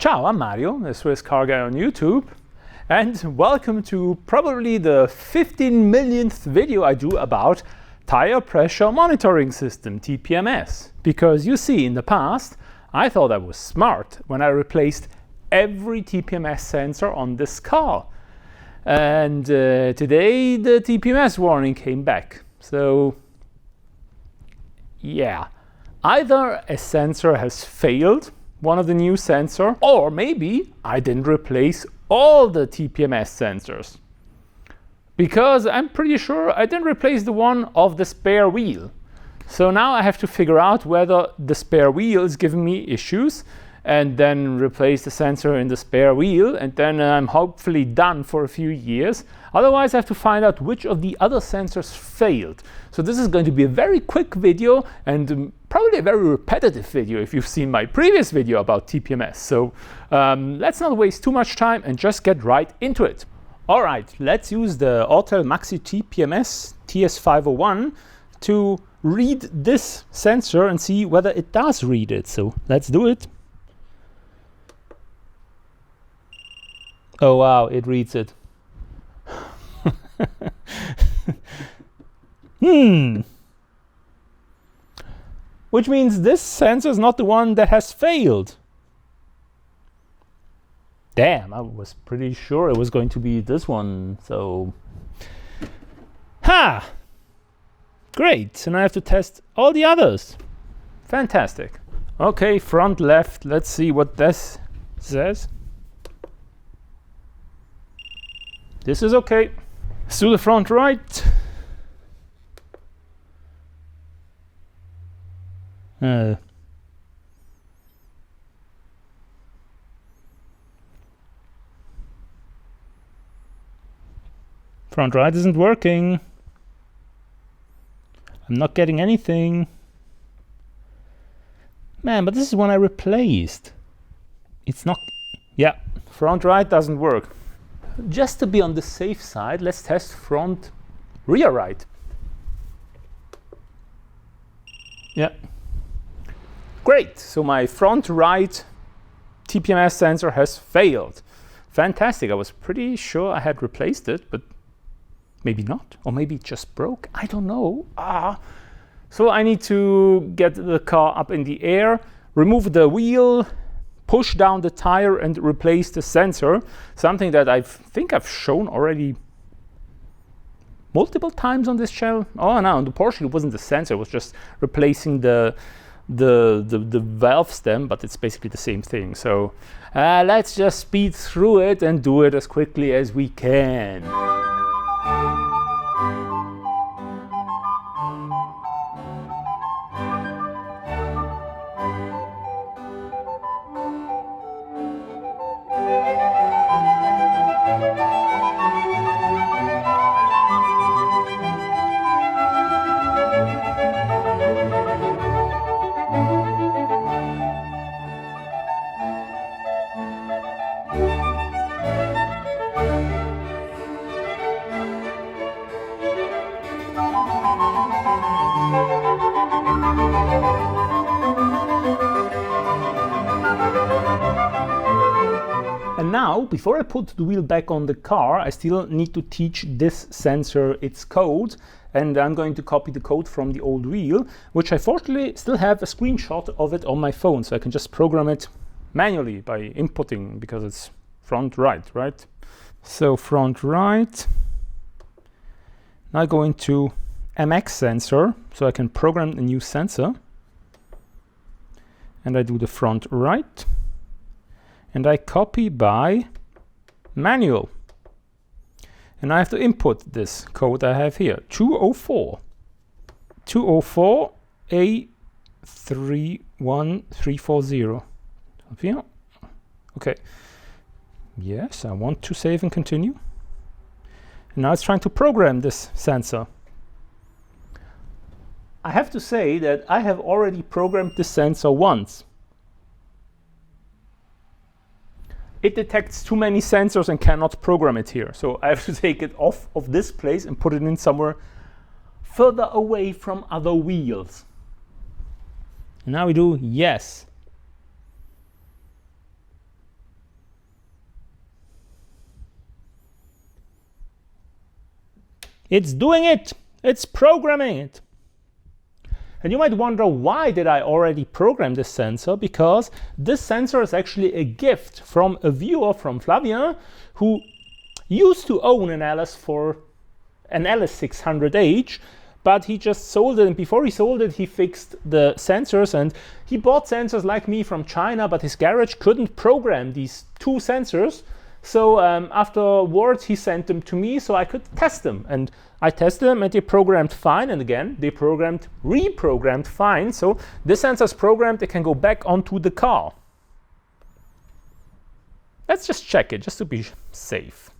Ciao, I'm Mario, the Swiss car guy on YouTube, and welcome to probably the 15 millionth video I do about tire pressure monitoring system, TPMS. Because you see, in the past, I thought I was smart when I replaced every TPMS sensor on this car. And today the TPMS warning came back. So yeah, either a sensor has failed, one of the new sensor, or maybe I didn't replace all the TPMS sensors. Because I'm pretty sure I didn't replace the one of the spare wheel. So now I have to figure out whether the spare wheel is giving me issues, and then replace the sensor in the spare wheel, and then I'm hopefully done for a few years. Otherwise I have to find out which of the other sensors failed. So this is going to be a very quick video, and probably a very repetitive video if you've seen my previous video about TPMS. So let's not waste too much time and just get right into it. Alright, let's use the Autel MaxiTPMS TS501 to read this sensor and see whether it does read it. So let's do it. Oh wow, it reads it. Which means this sensor is not the one that has failed. Damn, I was pretty sure it was going to be this one, so... Ha! Great, and I have to test all the others. Fantastic. Okay, front left, let's see what this says. This is okay. Let's do the front right. Front right isn't working. I'm not getting anything. Man, but this is one I replaced. It's not... Yeah, front right doesn't work. Just to be on the safe side, let's test front rear right. Yeah. Great, so my front right TPMS sensor has failed. Fantastic, I was pretty sure I had replaced it, but maybe not, or maybe it just broke, I don't know. So I need to get the car up in the air, remove the wheel, push down the tire and replace the sensor, something that I think I've shown already multiple times on this channel. Oh no, on the Porsche it wasn't the sensor, it was just replacing the valve stem, but it's basically the same thing. So let's just speed through it and do it as quickly as we can. And now, before I put the wheel back on the car, I still need to teach this sensor its code, and I'm going to copy the code from the old wheel, which I fortunately still have a screenshot of it on my phone, so I can just program it manually by inputting, because it's front right, right? So front right. Now I go into MX sensor, so I can program a new sensor, and I do the front right. And I copy by manual. And I have to input this code I have here, 204. 204 A31340. Okay. Yes, I want to save and continue. And now it's trying to program this sensor. I have to say that I have already programmed this sensor once. It detects too many sensors and cannot program it here. So I have to take it off of this place and put it in somewhere further away from other wheels. And now we do yes. It's doing it. It's programming it. And you might wonder, why did I already program this sensor? Because this sensor is actually a gift from a viewer, from Flavien, who used to own an LS 600H, but he just sold it, and before he sold it, he fixed the sensors, and he bought sensors like me from China, but his garage couldn't program these two sensors. So afterwards, he sent them to me so I could test them. And I tested them and they programmed fine. And again, they reprogrammed fine. So this sensor is programmed, it can go back onto the car. Let's just check it, just to be safe.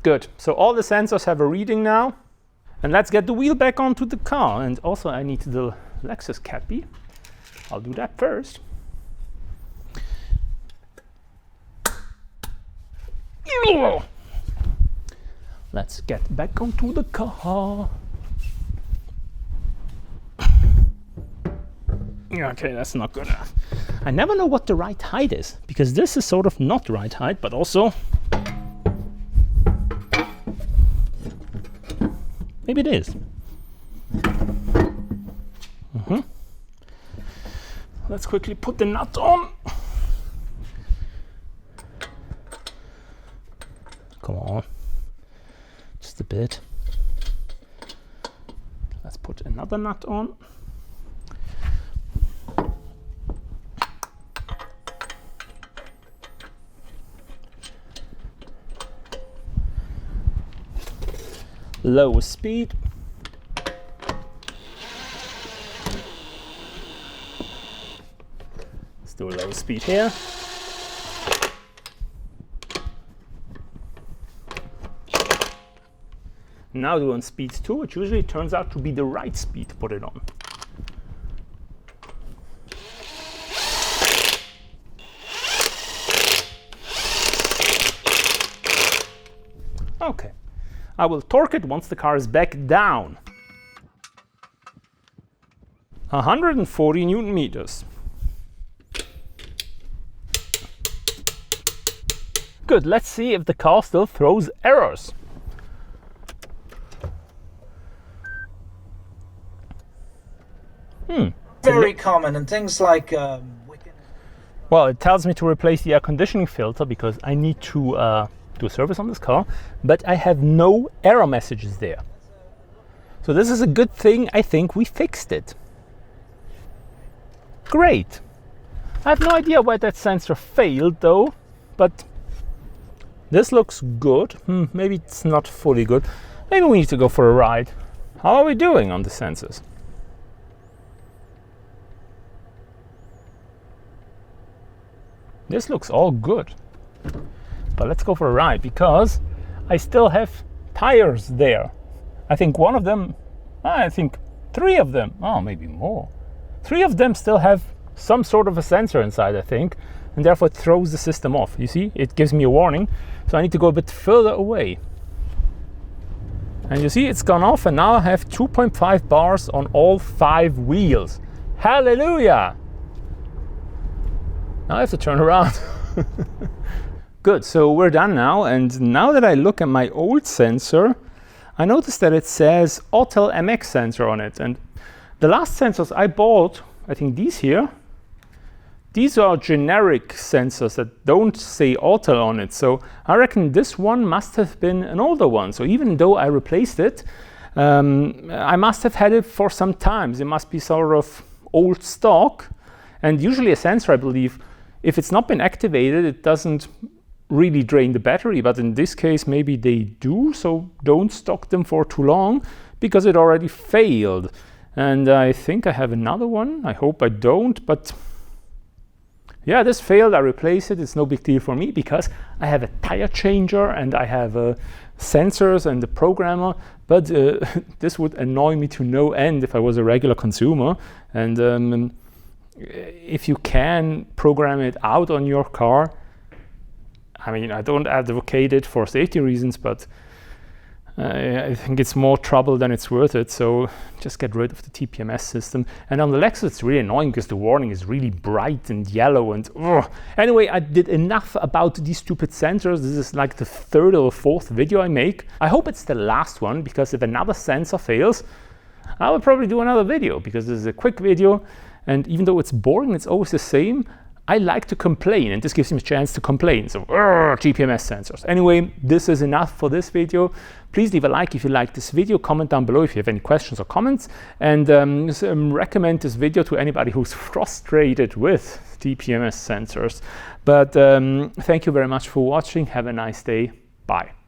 Good, so all the sensors have a reading now. And let's get the wheel back onto the car. And also I need the Lexus cappy. I'll do that first. Let's get back onto the car. Okay, that's not good enough. I never know what the right height is, because this is sort of not the right height, but also maybe it is. Let's quickly put the nut on. Come on, just a bit. Let's put another nut on. Low speed. Let's do a low speed here. Now do on speed 2, which usually turns out to be the right speed to put it on. Okay. I will torque it once the car is back down. 140 Newton meters. Good, let's see if the car still throws errors. Very common, and things like well, it tells me to replace the air conditioning filter because I need to do a service on this car, but I have no error messages there. So this is a good thing. I think we fixed it. Great. I have no idea why that sensor failed though, but this looks good. Maybe it's not fully good. Maybe we need to go for a ride. How are we doing on the sensors? This looks all good. But let's go for a ride, because I still have tires there. I think one of them, I think 3 of them, oh, maybe more. 3 of them still have some sort of a sensor inside, I think, and therefore it throws the system off. You see, it gives me a warning, so I need to go a bit further away. And you see, it's gone off, and now I have 2.5 bars on all 5 wheels. Hallelujah! Now I have to turn around. Good, so we're done now, and now that I look at my old sensor, I noticed that it says Autel MX sensor on it. And the last sensors I bought, I think these here, these are generic sensors that don't say Autel on it. So I reckon this one must have been an older one. So even though I replaced it, I must have had it for some time. It must be sort of old stock. And usually a sensor, I believe, if it's not been activated, it doesn't really drain the battery, but in this case maybe they do, so don't stock them for too long because it already failed. And I think I have another one. I hope I don't, but yeah, this failed. I replaced it. It's no big deal for me because I have a tire changer and I have sensors and the programmer, but this would annoy me to no end if I was a regular consumer. And if you can program it out on your car, I mean, I don't advocate it for safety reasons, but I think it's more trouble than it's worth it, so just get rid of the TPMS system. And on the Lexus, it's really annoying because the warning is really bright and yellow and ugh. Anyway, I did enough about these stupid sensors. This is like the third or fourth video I make. I hope it's the last one, because if another sensor fails, I will probably do another video, because this is a quick video, and even though it's boring, it's always the same. I like to complain, and this gives me a chance to complain. So, TPMS sensors. Anyway, this is enough for this video. Please leave a like if you like this video. Comment down below if you have any questions or comments. And recommend this video to anybody who's frustrated with TPMS sensors. But thank you very much for watching. Have a nice day. Bye.